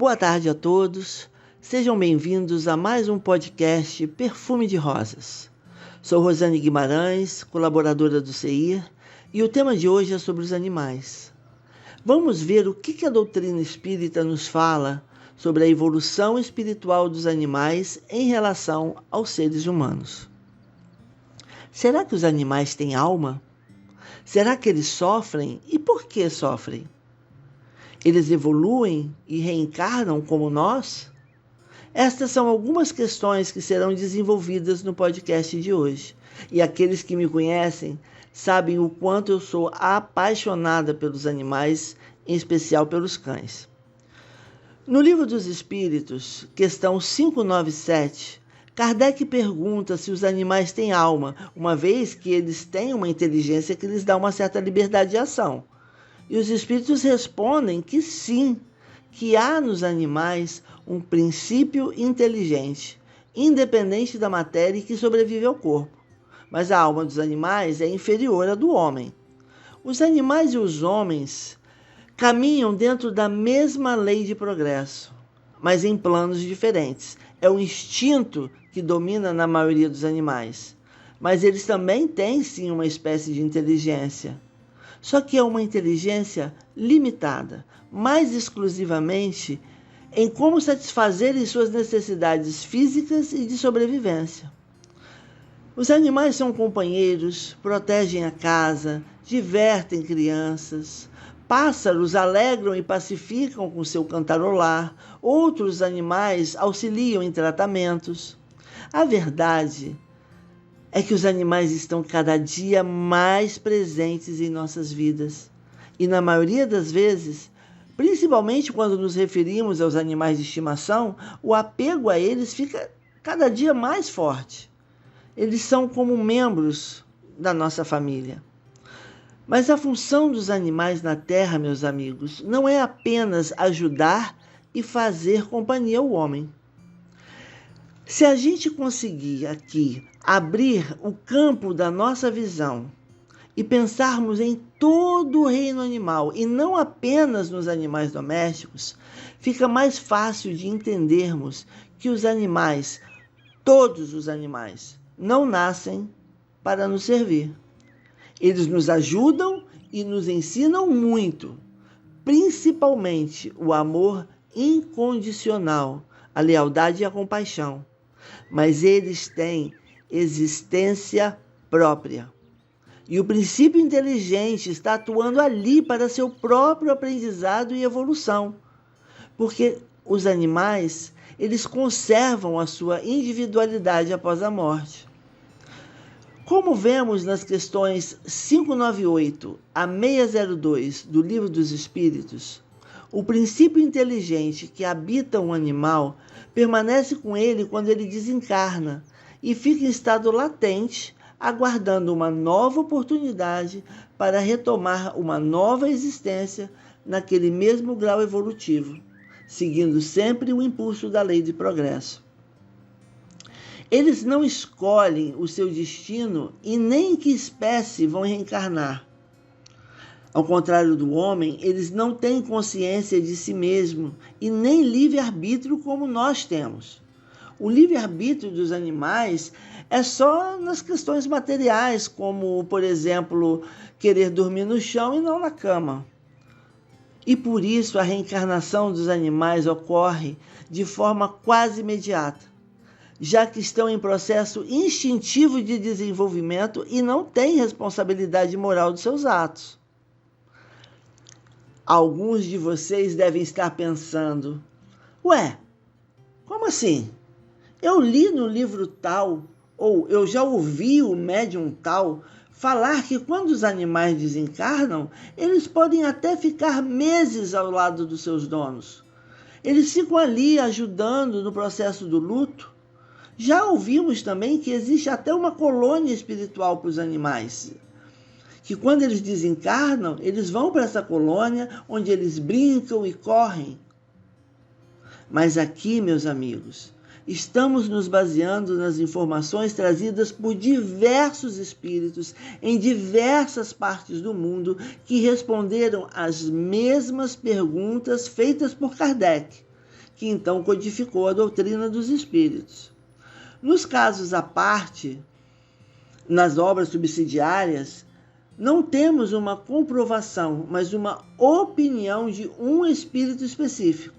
Boa tarde a todos, sejam bem-vindos a mais um podcast Perfume de Rosas. Sou Rosane Guimarães, colaboradora do CEIR, e o tema de hoje é sobre os animais. Vamos ver o que a doutrina espírita nos fala sobre a evolução espiritual dos animais em relação aos seres humanos. Será que os animais têm alma? Será que eles sofrem? E por que sofrem? Eles evoluem e reencarnam como nós? Estas são algumas questões que serão desenvolvidas no podcast de hoje. E aqueles que me conhecem sabem o quanto eu sou apaixonada pelos animais, em especial pelos cães. No Livro dos Espíritos, questão 597, Kardec pergunta se os animais têm alma, uma vez que eles têm uma inteligência que lhes dá uma certa liberdade de ação. E os espíritos respondem que sim, que há nos animais um princípio inteligente, independente da matéria que sobrevive ao corpo. Mas a alma dos animais é inferior à do homem. Os animais e os homens caminham dentro da mesma lei de progresso, mas em planos diferentes. É o instinto que domina na maioria dos animais. Mas eles também têm, sim, uma espécie de inteligência. Só que é uma inteligência limitada, mais exclusivamente em como satisfazerem suas necessidades físicas e de sobrevivência. Os animais são companheiros, protegem a casa, divertem crianças. Pássaros alegram e pacificam com seu cantarolar. Outros animais auxiliam em tratamentos. A verdade é que os animais estão cada dia mais presentes em nossas vidas. E na maioria das vezes, principalmente quando nos referimos aos animais de estimação, o apego a eles fica cada dia mais forte. Eles são como membros da nossa família. Mas a função dos animais na Terra, meus amigos, não é apenas ajudar e fazer companhia ao homem. Se a gente conseguir aqui abrir o campo da nossa visão e pensarmos em todo o reino animal e não apenas nos animais domésticos, fica mais fácil de entendermos que os animais, todos os animais, não nascem para nos servir. Eles nos ajudam e nos ensinam muito, principalmente o amor incondicional, a lealdade e a compaixão. Mas eles têm existência própria. E o princípio inteligente está atuando ali para seu próprio aprendizado e evolução. Porque os animais, eles conservam a sua individualidade após a morte. Como vemos nas questões 598 a 602 do Livro dos Espíritos, o princípio inteligente que habita um animal permanece com ele quando ele desencarna e fica em estado latente, aguardando uma nova oportunidade para retomar uma nova existência naquele mesmo grau evolutivo, seguindo sempre o impulso da lei de progresso. Eles não escolhem o seu destino e nem em que espécie vão reencarnar. Ao contrário do homem, eles não têm consciência de si mesmo e nem livre-arbítrio como nós temos. O livre-arbítrio dos animais é só nas questões materiais, como, por exemplo, querer dormir no chão e não na cama. E por isso a reencarnação dos animais ocorre de forma quase imediata, já que estão em processo instintivo de desenvolvimento e não têm responsabilidade moral dos seus atos. Alguns de vocês devem estar pensando, ué, como assim? Eu li no livro tal, ou eu já ouvi o médium tal falar que quando os animais desencarnam, eles podem até ficar meses ao lado dos seus donos. Eles ficam ali ajudando no processo do luto. Já ouvimos também que existe até uma colônia espiritual para os animais, que quando eles desencarnam, eles vão para essa colônia onde eles brincam e correm. Mas aqui, meus amigos, estamos nos baseando nas informações trazidas por diversos espíritos em diversas partes do mundo que responderam às mesmas perguntas feitas por Kardec. que então codificou a doutrina dos espíritos. Nos casos à parte, nas obras subsidiárias, não temos uma comprovação, mas uma opinião de um espírito específico.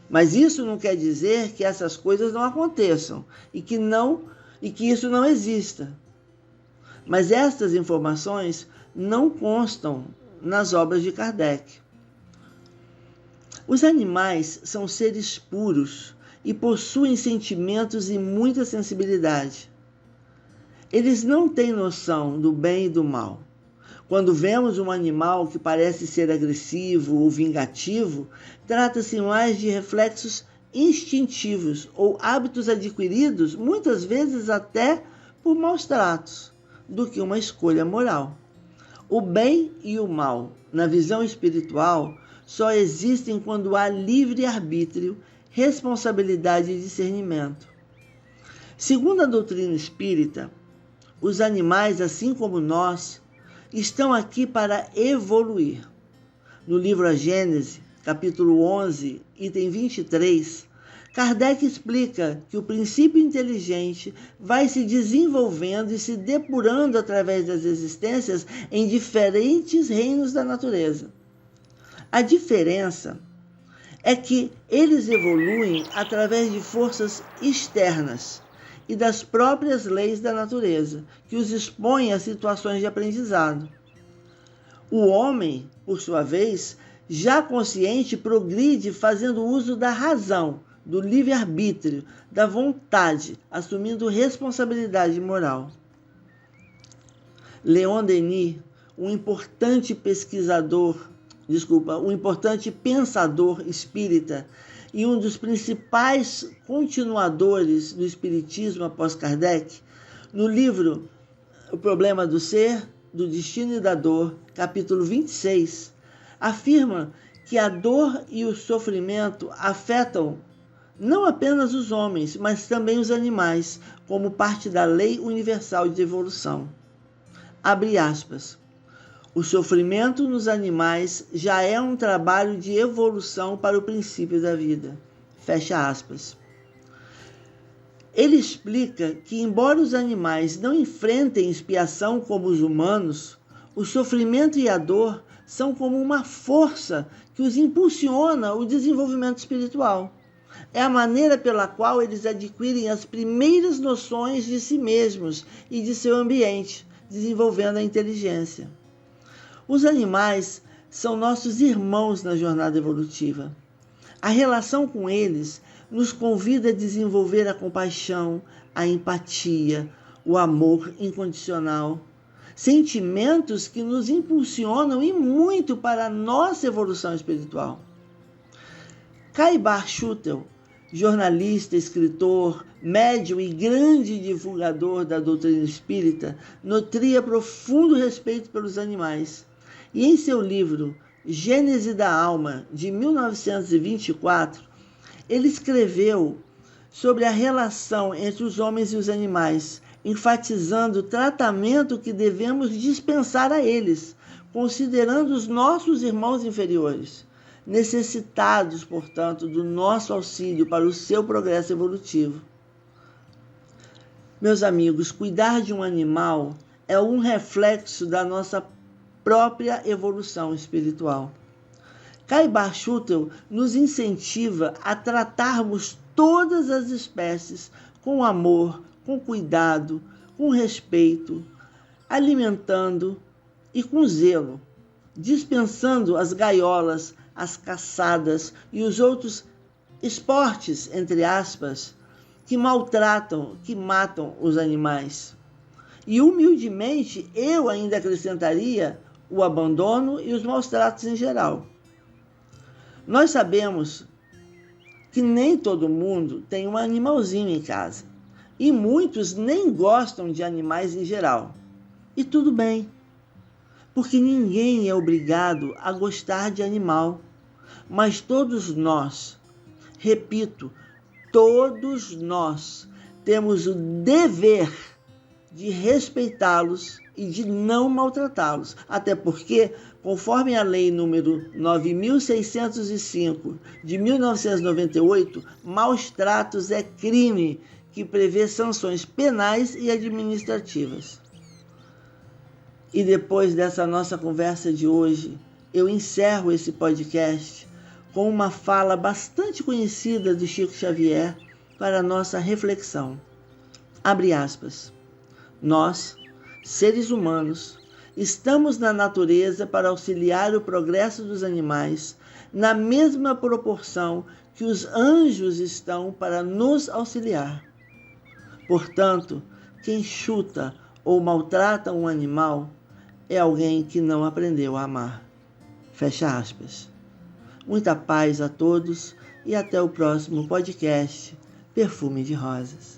Mas isso não quer dizer que essas coisas não aconteçam e que isso não exista. Mas estas informações não constam nas obras de Kardec. Os animais são seres puros e possuem sentimentos e muita sensibilidade. Eles não têm noção do bem e do mal. Quando vemos um animal que parece ser agressivo ou vingativo, trata-se mais de reflexos instintivos ou hábitos adquiridos, muitas vezes até por maus tratos, do que uma escolha moral. O bem e o mal, na visão espiritual, só existem quando há livre-arbítrio, responsabilidade e discernimento. Segundo a doutrina espírita, os animais, assim como nós, estão aqui para evoluir. No livro A Gênese, capítulo 11, item 23, Kardec explica que o princípio inteligente vai se desenvolvendo e se depurando através das existências em diferentes reinos da natureza. A diferença é que eles evoluem através de forças externas e das próprias leis da natureza, que os expõem a situações de aprendizado. O homem, por sua vez, já consciente, progride fazendo uso da razão, do livre-arbítrio, da vontade, assumindo responsabilidade moral. Leon Denis, um importante pensador espírita e um dos principais continuadores do espiritismo após Kardec, no livro O Problema do Ser, do Destino e da Dor, capítulo 26, afirma que a dor e o sofrimento afetam não apenas os homens, mas também os animais, como parte da lei universal de evolução. Abre aspas. O sofrimento nos animais já é um trabalho de evolução para o princípio da vida. Fecha aspas. Ele explica que, embora os animais não enfrentem expiação como os humanos, o sofrimento e a dor são como uma força que os impulsiona ao desenvolvimento espiritual. É a maneira pela qual eles adquirem as primeiras noções de si mesmos e de seu ambiente, desenvolvendo a inteligência. Os animais são nossos irmãos na jornada evolutiva. A relação com eles nos convida a desenvolver a compaixão, a empatia, o amor incondicional, sentimentos que nos impulsionam e muito para a nossa evolução espiritual. Caibar Schutel, jornalista, escritor, médium e grande divulgador da doutrina espírita, nutria profundo respeito pelos animais. E em seu livro Gênese da Alma, de 1924, ele escreveu sobre a relação entre os homens e os animais, enfatizando o tratamento que devemos dispensar a eles, considerando os nossos irmãos inferiores, necessitados, portanto, do nosso auxílio para o seu progresso evolutivo. Meus amigos, cuidar de um animal é um reflexo da nossa própria evolução espiritual. Caibar Schutel nos incentiva a tratarmos todas as espécies com amor, com cuidado, com respeito, alimentando e com zelo, dispensando as gaiolas, as caçadas e os outros esportes, entre aspas, que maltratam, que matam os animais. E humildemente eu ainda acrescentaria o abandono e os maus tratos em geral. Nós sabemos que nem todo mundo tem um animalzinho em casa. E muitos nem gostam de animais em geral. E tudo bem, porque ninguém é obrigado a gostar de animal. Mas todos nós, repito, todos nós temos o dever de respeitá-los e de não maltratá-los. Até porque, Conforme a Lei nº 9.605 de 1998, maus tratos é crime que prevê sanções penais e administrativas. E depois dessa nossa conversa de hoje, eu encerro esse podcast com uma fala bastante conhecida de Chico Xavier para a nossa reflexão. Abre aspas. Nós, seres humanos, estamos na natureza para auxiliar o progresso dos animais na mesma proporção que os anjos estão para nos auxiliar. Portanto, quem chuta ou maltrata um animal é alguém que não aprendeu a amar. Fecha aspas. Muita paz a todos e até o próximo podcast Perfume de Rosas.